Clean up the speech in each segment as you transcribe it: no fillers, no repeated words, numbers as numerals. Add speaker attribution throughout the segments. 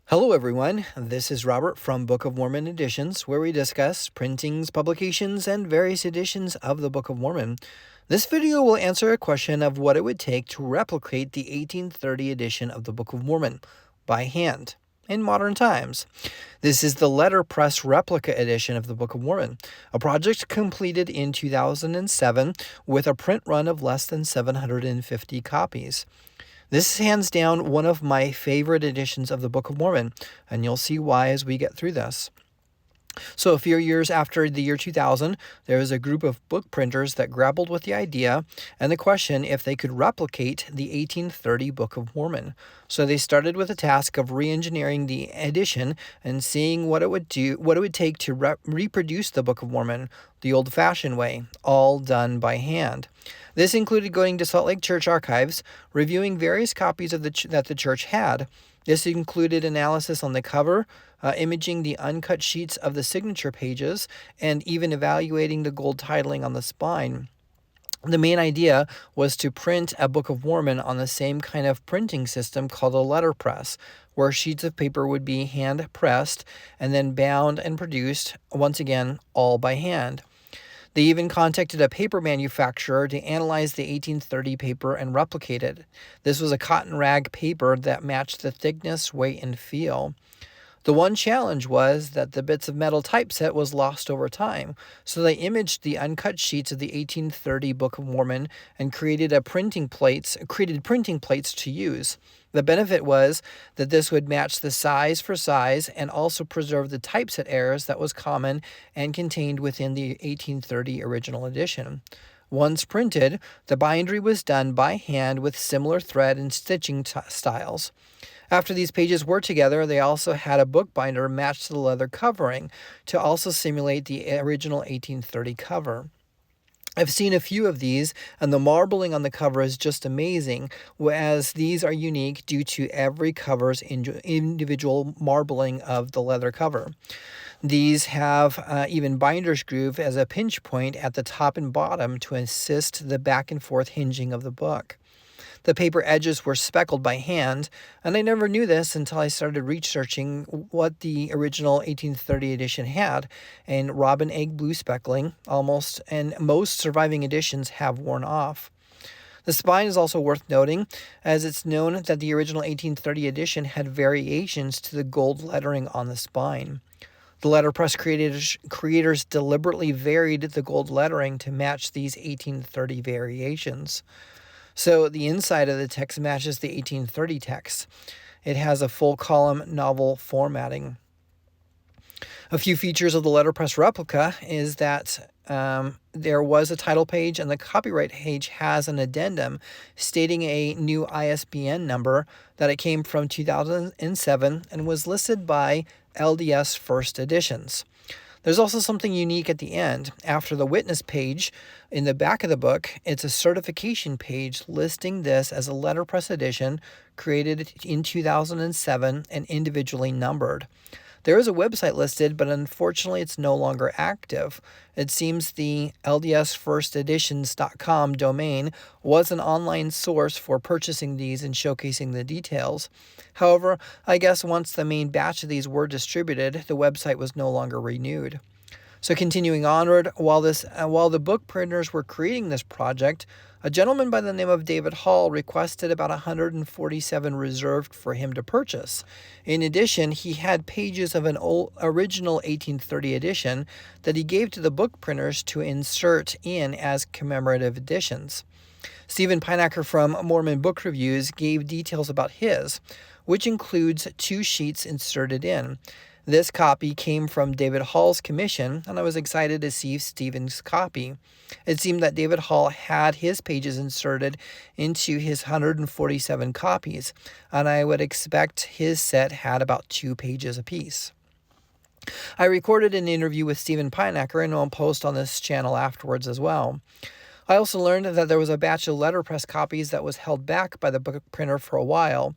Speaker 1: Hello everyone, this is Robert from Book of Mormon Editions, where we discuss printings, publications, and various editions of the Book of Mormon. This video will answer a question of what it would take to replicate the 1830 edition of the Book of Mormon by hand in modern times. This is the Letterpress Replica edition of the Book of Mormon, a project completed in 2007 with a print run of less than 750 copies. This is hands down one of my favorite editions of the Book of Mormon, and you'll see why as we get through this. So a few years after the year 2000, there was a group of book printers that grappled with the idea and the question if they could replicate the 1830 Book of Mormon. So they started with the task of re-engineering the edition and seeing what it would take to reproduce the Book of Mormon the old-fashioned way, all done by hand. This included going to Salt Lake Church archives, reviewing various copies of that the church had. This included analysis on the cover, imaging the uncut sheets of the signature pages, and even evaluating the gold titling on the spine. The main idea was to print a Book of Mormon on the same kind of printing system called a letterpress, where sheets of paper would be hand-pressed and then bound and produced, once again, all by hand. They even contacted a paper manufacturer to analyze the 1830 paper and replicate it. This was a cotton rag paper that matched the thickness, weight, and feel. The one challenge was that the bits of metal typeset was lost over time, so they imaged the uncut sheets of the 1830 Book of Mormon and created printing plates to use. The benefit was that this would match the size for size and also preserve the typeset errors that was common and contained within the 1830 original edition. Once printed, the bindery was done by hand with similar thread and stitching styles. After these pages were together, they also had a bookbinder matched to the leather covering to also simulate the original 1830 cover. I've seen a few of these, and the marbling on the cover is just amazing, as these are unique due to every cover's individual marbling of the leather cover. These have even binder's groove as a pinch point at the top and bottom to assist the back and forth hinging of the book. The paper edges were speckled by hand, and I never knew this until I started researching what the original 1830 edition had, and robin egg blue speckling, and most surviving editions have worn off. The spine is also worth noting, as it's known that the original 1830 edition had variations to the gold lettering on the spine. The letterpress creators deliberately varied the gold lettering to match these 1830 variations. So the inside of the text matches the 1830 text. It has a full column novel formatting. A few features of the Letterpress Replica is that there was a title page, and the copyright page has an addendum stating a new ISBN number that it came from 2007 and was listed by LDS First Editions. There's also something unique at the end. After the witness page in the back of the book, it's a certification page listing this as a letterpress edition created in 2007 and individually numbered. There is a website listed, but unfortunately it's no longer active. It seems the ldsfirsteditions.com domain was an online source for purchasing these and showcasing the details. However, I guess once the main batch of these were distributed, the website was no longer renewed. So continuing onward, while the book printers were creating this project, a gentleman by the name of David Hall requested about 147 reserved for him to purchase. In addition, he had pages of an original 1830 edition that he gave to the book printers to insert in as commemorative editions. Stephen Pinacker from Mormon Book Reviews gave details about his, which includes 2 sheets inserted in. This copy came from David Hall's commission, and I was excited to see Stephen's copy. It seemed that David Hall had his pages inserted into his 147 copies, and I would expect his set had about 2 pages apiece. I recorded an interview with Stephen Pinacker, and I'll post on this channel afterwards as well. I also learned that there was a batch of letterpress copies that was held back by the book printer for a while.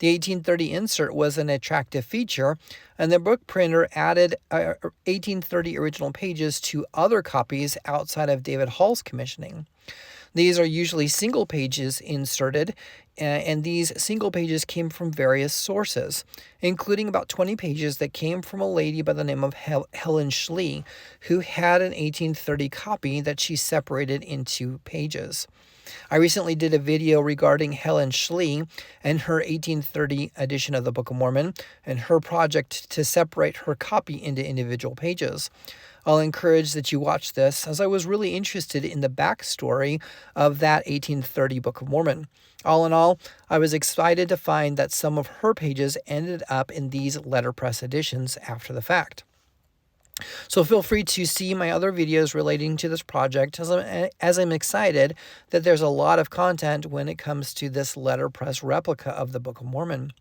Speaker 1: The 1830 insert was an attractive feature, and the book printer added 1830 original pages to other copies outside of David Hall's commissioning. These are usually single pages inserted, and these single pages came from various sources, including about 20 pages that came from a lady by the name of Helen Schlee, who had an 1830 copy that she separated into pages. I recently did a video regarding Helen Schlee and her 1830 edition of the Book of Mormon and her project to separate her copy into individual pages. I'll encourage that you watch this, as I was really interested in the backstory of that 1830 Book of Mormon. All in all, I was excited to find that some of her pages ended up in these letterpress editions after the fact. So feel free to see my other videos relating to this project, as I'm excited that there's a lot of content when it comes to this letterpress replica of the Book of Mormon.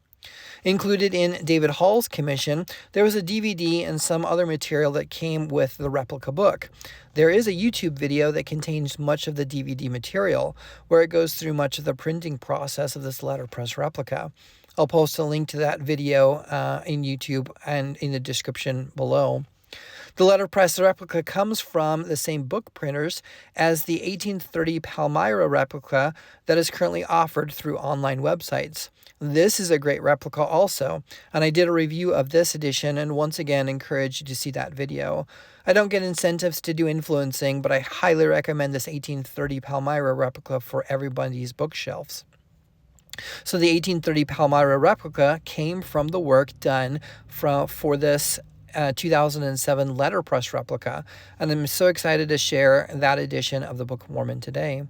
Speaker 1: Included in David Hall's commission, there was a DVD and some other material that came with the replica book. There is a YouTube video that contains much of the DVD material, where it goes through much of the printing process of this letterpress replica. I'll post a link to that video in YouTube and in the description below. The letterpress replica comes from the same book printers as the 1830 Palmyra replica that is currently offered through online websites. This is a great replica also, and I did a review of this edition and once again encourage you to see that video. I don't get incentives to do influencing, but I highly recommend this 1830 Palmyra replica for everybody's bookshelves. So the 1830 Palmyra replica came from the work done for this 2007 letterpress replica, and I'm so excited to share that edition of the Book of Mormon today.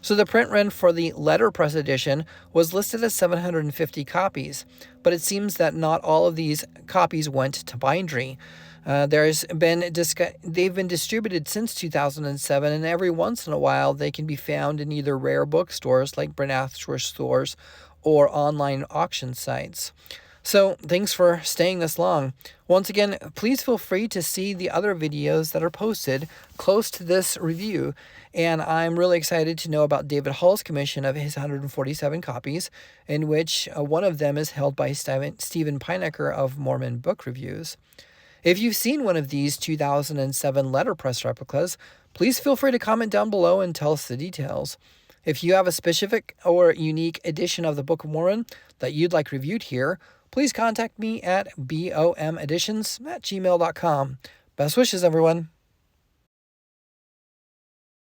Speaker 1: So the print run for the letterpress edition was listed as 750 copies, but it seems that not all of these copies went to bindery. They've been distributed since 2007, and every once in a while they can be found in either rare bookstores like Bernather stores or online auction sites. So thanks for staying this long. Once again, please feel free to see the other videos that are posted close to this review. And I'm really excited to know about David Hall's commission of his 147 copies, in which one of them is held by Stephen Pinecker of Mormon Book Reviews. If you've seen one of these 2007 letterpress replicas, please feel free to comment down below and tell us the details. If you have a specific or unique edition of the Book of Mormon that you'd like reviewed here, please contact me at bomeditions@gmail.com. Best wishes, everyone.